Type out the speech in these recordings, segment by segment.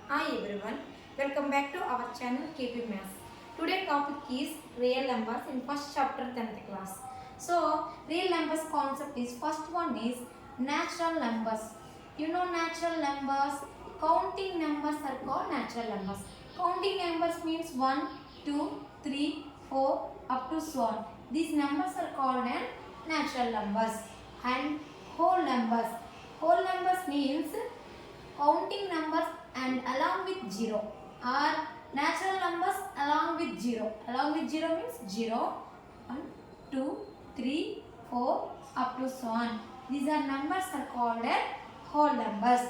Hi everyone, welcome back to our channel KP Maths. Today topic is real numbers in first chapter 10th class. So real numbers concept is first one is natural numbers. You know natural numbers, counting numbers are called natural numbers. Counting numbers means 1, 2, 3, 4 up to so on. These numbers are called as natural numbers. And whole numbers. Whole numbers means counting numbers and along with 0 or natural numbers along with 0. Along with 0 means 0, 1, 2, 3, 4 up to so on. These are numbers are called as whole numbers.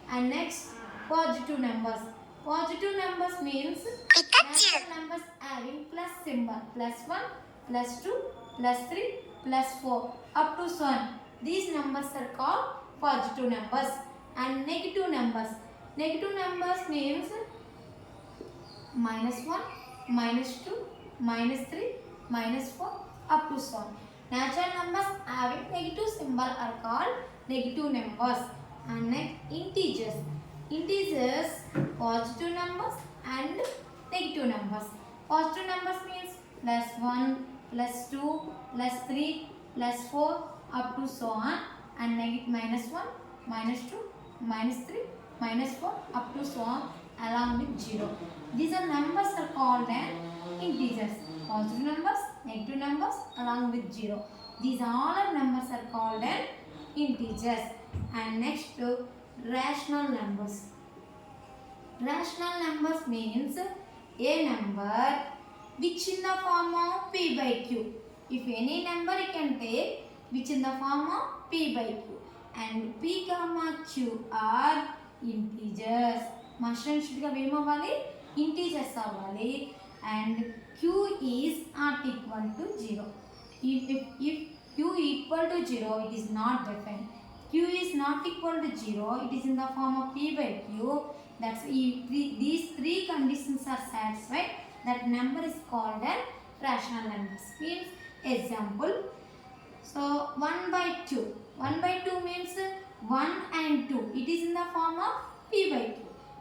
And next positive numbers. Positive numbers means natural numbers having plus symbol, plus 1, plus 2, plus 3, plus 4 up to so on. These numbers are called positive numbers. And negative numbers. Negative numbers means minus 1, minus 2, minus 3, minus 4 up to so on. Natural numbers having negative symbol are called negative numbers. And next integers. Integers, positive numbers and negative numbers. Positive numbers means plus 1, plus 2, plus 3, plus 4 up to so on. And minus 1, minus 2, minus 3, minus 4 up to so on along with 0. These are numbers are called as integers. Positive numbers, negative numbers along with 0. These all are numbers are called as integers. And next rational numbers. Rational numbers means a number which in the form of p by q. If any number you can take which in the form of p by q. And p comma q are integers. Must should ga em avvali integers avvali. And q is not equal to 0. If q equal to 0, it is not defined. Q is not equal to 0, it is in the form of p by q. That's if these three conditions are satisfied, that number is called as rational numbers. Means example. So 1 by 2. 1 by 2 means 1 and 2. It is in the form of p by q.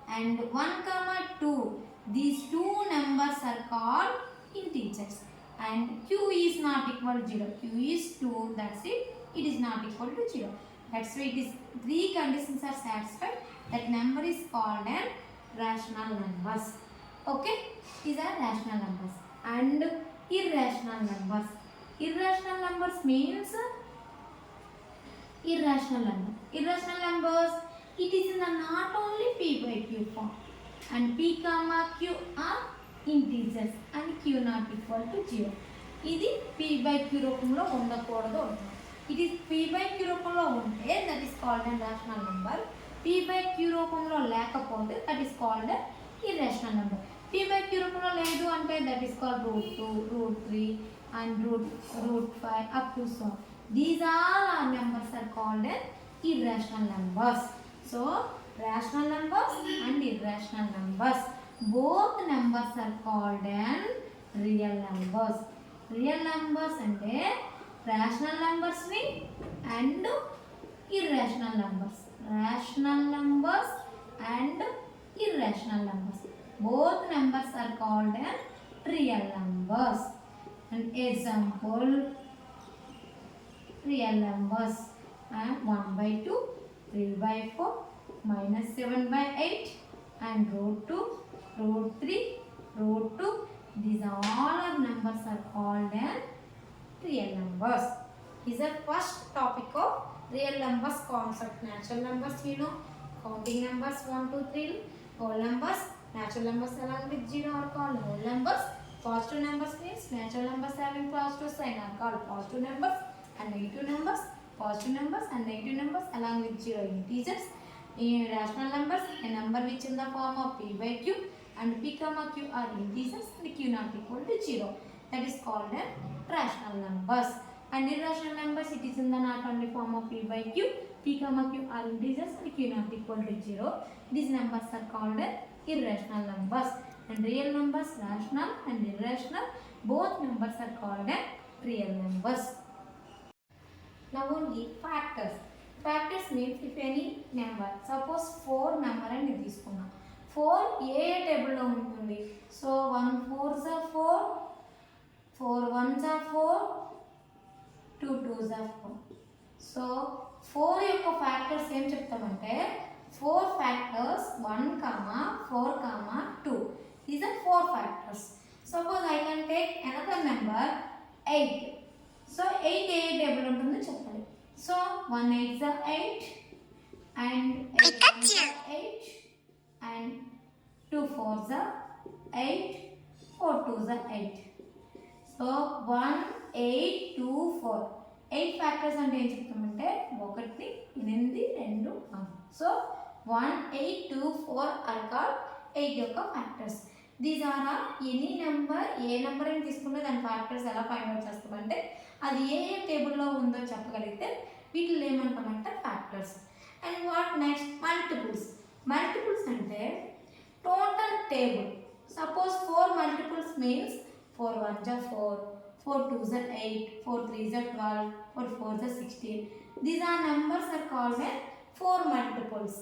And 1 comma 2. These two numbers are called integers. And q is not equal to 0. Q is 2. That's it. It is not equal to 0. That's why it is three conditions are satisfied. That number is called as rational numbers. Okay. These are rational numbers. And irrational numbers. Irrational numbers means irrational number. Irrational numbers, it is in the not only p by q form. And p comma q are integers and q not equal to 0. ఇది p by q రూపంలో ఉండకూడదు. It is p by q రూపంలో ఉంటే that is called a rational number. p by q రూపంలో లేకపోతే that is called a irrational number. p by q రూపంలో లేదు అంటే that is called root 2, root 3 and root 5 up to so. These all our numbers are called as irrational numbers. So rational numbers and irrational numbers. Both numbers are called as real numbers. Real numbers అంటే rational numbers ni and irrational numbers. Rational numbers and irrational numbers. Both numbers are called as real numbers. An example, real numbers and 1 by 2, 3 by 4, minus 7 by 8 and root 2, root 3, root 2. These all are numbers are called as real numbers. Is the first topic of real numbers concept. Natural numbers you know, counting numbers 1, 2, 3, whole numbers, natural numbers along with 0 are called whole numbers. Positive numbers means natural numbers having positive sign are called positive numbers. And negative numbers, positive numbers and negative numbers along with 0 integers. In rational numbers, a number which in the form of p by q and p comma q are integers and q not equal to 0. That is called as rational numbers. And irrational numbers, it is in the not only form of p by q, p comma q are integers and q not equal to 0. These numbers are called as irrational numbers. And real numbers, rational and irrational, both numbers are called as real numbers. Now only factors. Factors means if any number, suppose 4 number and తీసుకున్నాం. 4 ఏ టేబుల్లో ఉంటుంది? So 1 4s are 4, 4 1s are 4, 2 2s are 4. So 4 యొక్క factors ఏం చెప్తామంటే 4 factors 1, 4, 2. These are 4 factors. Suppose I can take another number 8. So 8 A table ఉంటుందో చెప్పాలి. So 1 8s are 8 and 8 1s are 8 and 2 4s are 8, 4 2s are 8. So 1 8 2 4 8 factors అంటే ఏం చెప్తామంటే 1 8 2 1. So 1 8 2 4 are called 8 యొక్క factors. These or any number, A number అని తీసుకుంటే దాని factors ఎలా ఫైండ్ అవుట్ చేస్తామంటే అది ఏ టేబుల్లో ఉందో చెప్పగలిగితే వీటిని ఏమంటామంటే factors. And what next? Multiples. Multiples అంటే total table. Suppose 4 multiples means 4 1s are 4, 4 2s are 8, 4 3s are 12, 4 4s are 16. These are numbers are called as 4 multiples.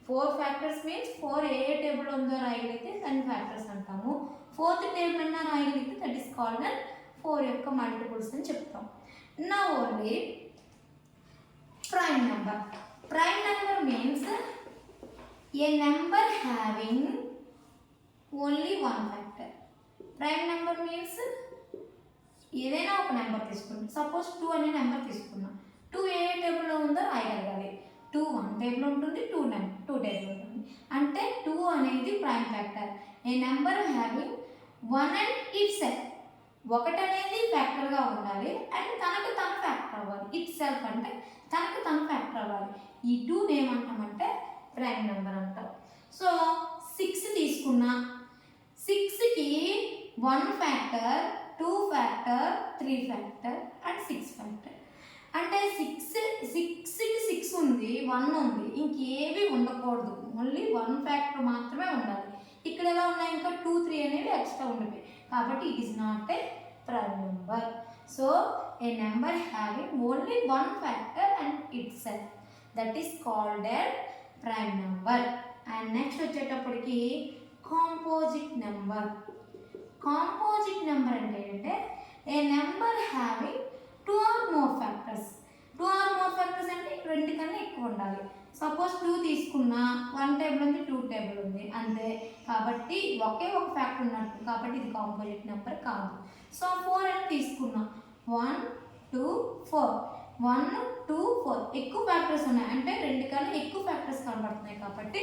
4 factors means 4 A table ఉందో రాయగలిగితే దాన్ని ఫ్యాక్టర్స్ అంటాము. 4th table అన్నా రాయగలిగితే that is called as 4 యొక్క multiples అని చెప్తాం. Now only prime number. Prime number means a number having only one factor. Prime number means ఏదైనా ఒక number తీసుకుంటాం. సపోజ్ 2 అనే నెంబర్ తీసుకున్నాం. 2 ఏ టేబుల్లో ఉందో రాయగలగాలి. 2 1 టేబుల్ ఉంటుంది, 2 టేబుల్ ఉంటుంది. అంటే 2 అనేది prime factor. A number having 1 and it self. 1 అనేది ఫ్యాక్టర్గా ఉండాలి అండ్ తనకు తను ఫ్యాక్టర్ అవ్వాలి. ఇట్ సెల్ఫ్ అంటే తనకు తను ఫ్యాక్టర్ అవ్వాలి. ఈ 2 ఏమంటామంటే ప్రైమ్ నెంబర్ అంటాం. సో 6 తీసుకున్నా. 6కి 1 factor, 2 factor, 3 factor and 6 factor. అంటే 6కి 6 ఉంది, 1 ఉంది, ఇంకేవి ఉండకూడదు. ఓన్లీ 1 ఫ్యాక్టర్ మాత్రమే ఉండాలి. ఇక్కడ ఎలా ఉన్నాయి? ఇంకా 2 3 అనేవి ఎక్స్ట్రా ఉండిపోయి. కాబట్టి it is not a prime number. So A number having only 1 factor and it self, that is called a prime number. And next వచ్చేటప్పటికి కాంపోజిట్ నెంబర్. కాంపోజిట్ నెంబర్ అంటే ఏంటంటే ఏ number having 2 or more factors. 2 or more factors అంటే 2 కన్నా ఎక్కువ ఉండాలి. Suppose 2 తీసుకున్నా 1 table ఉంది, 2 table ఉంది అంతే. కాబట్టి ఒకే ఒక ఫ్యాక్టర్ ఉన్నట్టు, కాబట్టి ఇది కాంపోజిట్ నెంబర్ కాదు. సో 4 అని తీసుకున్నా. 1 2 4 1 2 4 ఎక్కువ ఫ్యాక్టర్స్ ఉన్నాయి అంటే 2 కన్నా ఎక్కువ ఫ్యాక్టర్స్ కనబడుతున్నాయి. కాబట్టి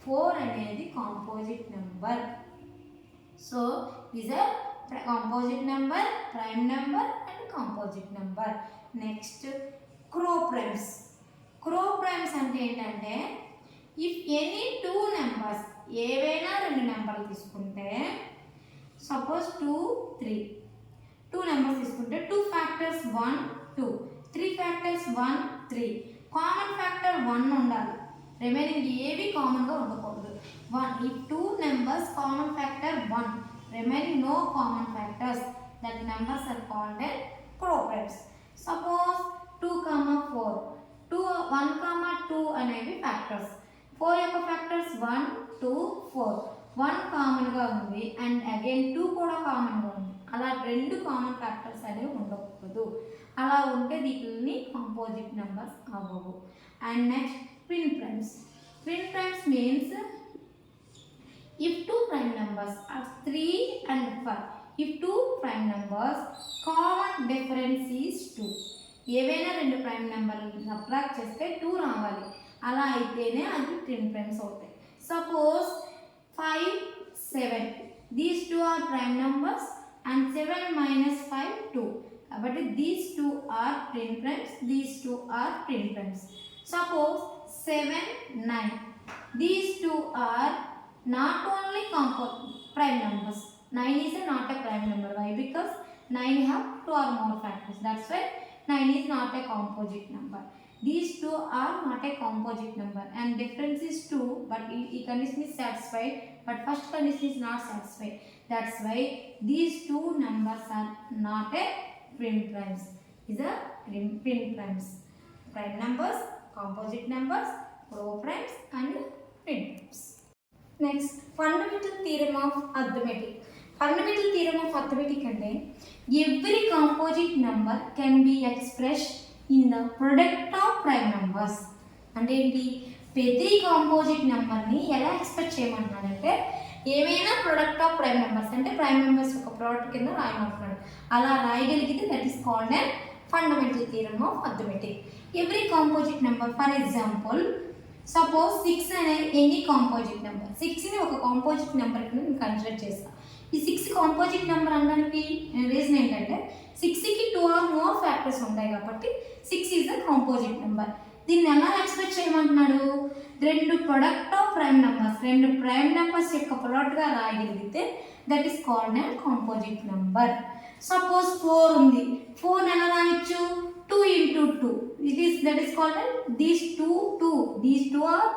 4 అనేది composite number. So these are composite number, prime number and composite number. Next, co-primes. Co-primes అంటే ఏంటంటే if any 2 numbers, ఏవైనా 2 నెంబర్లు తీసుకుంటే సపోజ్ 2 3 నెంబర్స్ తీసుకుంటే 2 ఫ్యాక్టర్స్ 1 2, 3 ఫ్యాక్టర్స్ 1 3, కామన్ ఫ్యాక్టర్ 1 ఉండాలి. రిమైనింగ్ ఏవి కామన్గా ఉండకూడదు. 1 if 2 numbers common factor 1, remaining no common factors, that numbers are called as co-primes. Suppose 2 4 1 2 అనేవి ఫ్యాక్టర్స్. 4 యొక్క ఫ్యాక్టర్స్ 1 2 4. 1 కామన్గా ఉంది అండ్ అగైన్ 2 కూడా కామన్గా ఉంది. అలా 2 కామన్ ఫ్యాక్టర్స్ అనేవి ఉండకూడదు. అలా ఉంటే వీటిని కాంపోజిట్ నెంబర్స్ అవ్వవు. And next twin primes. Twin primes means if 2 prime numbers are 3 and 5, if 2 prime numbers common difference is 2, ఏవైనా 2 ప్రైమ్ నెంబర్లు సబ్ట్రాక్ట్ చేస్తే 2 రావాలి. అలా అయితేనే అది ట్విన్ ప్రైమ్స్ అవుతాయి. Suppose 5 7, these 2 are prime numbers and 7 minus 5 2, కాబట్టి these 2 are twin primes, these 2 are twin primes. Suppose 7 9, these 2 are not only prime numbers. 9 is not a prime number. Why? Because 9 have 2 or more factors. That's why 9 is not a composite number. These 2 are not a composite number and difference is 2, but the condition is satisfied, but first condition is not satisfied. That's why these 2 numbers are not a twin primes. These are twin primes. Prime numbers, composite numbers, co-primes and twin primes. Next fundamental theorem of arithmetic. Fundamental theorem of arithmetic అంటే every composite number can be express in the product of prime numbers. అంటే ఏంటి, ప్రతి composite నెంబర్ని ఎలా express చేయమంటున్నాడంటే ఏమైనా product of prime numbers అంటే prime numbers యొక్క ప్రోడక్ట్ కింద రాయమంటున్నాడు. అలా రాయగలిగితే that is called and fundamental theorem of arithmetic. Every composite number, for example suppose 6 అనే ఎనీ కాంపోజిట్ నెంబర్, 6ని ఒక కాంపోజిట్ నెంబర్ కింద నేను కన్సిడర్ చేస్తాను. ఈ 6 కాంపోజిట్ నెంబర్ అనడానికి రీజన్ ఏంటంటే 6కి 2 ఆర్ మోర్ ఫ్యాక్టర్స్ ఉంటాయి కాబట్టి 6 ఈజ్ ద కాంపోజిట్ నెంబర్. దీన్ని ఎలా ఎక్స్ప్రెస్ చేయమంటున్నాడు, రెండు ప్రొడక్ట్ ఆఫ్ ప్రైమ్ నెంబర్స్, రెండు ప్రైమ్ నెంబర్స్ యొక్క ప్రొడక్ట్గా రాయగలిగితే that is called and composite number. Suppose 4 ఉంది, 4 ఎలా రాయొచ్చు, 2 into 2, that is called as these two are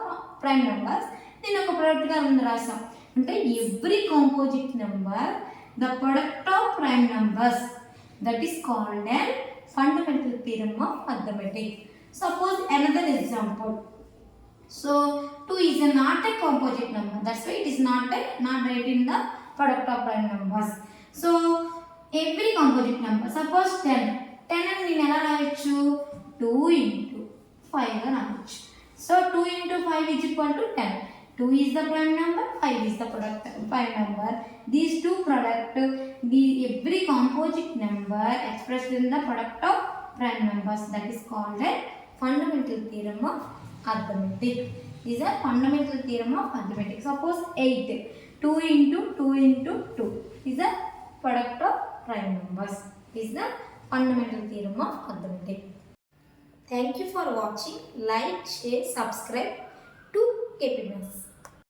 prime numbers. దీని ఒక ప్రొడక్ట్ గా ఉంది రాసాం. అంటే every composite number the product of prime numbers, that is called and fundamental theorem of arithmetic. Suppose another example, so 2 is not a composite number, that's why it is not right in the product of prime numbers. So every composite number, suppose 10 అని నేను ఎలా రాయొచ్చు, 2 into 5 గా రాయొచ్చు. So 2 into 5 is equal to 10. 2 is the prime number, 5 is the prime number. These two product, every composite number expressed in the product of prime numbers, that is called a fundamental theorem of arithmetic. These are fundamental theorem of arithmetic. Suppose 8, 2 into 2 into 2 is the product of prime numbers. Is the fundamental theorem of arithmetic. Thank you for watching. Like, share, subscribe to KP Maths.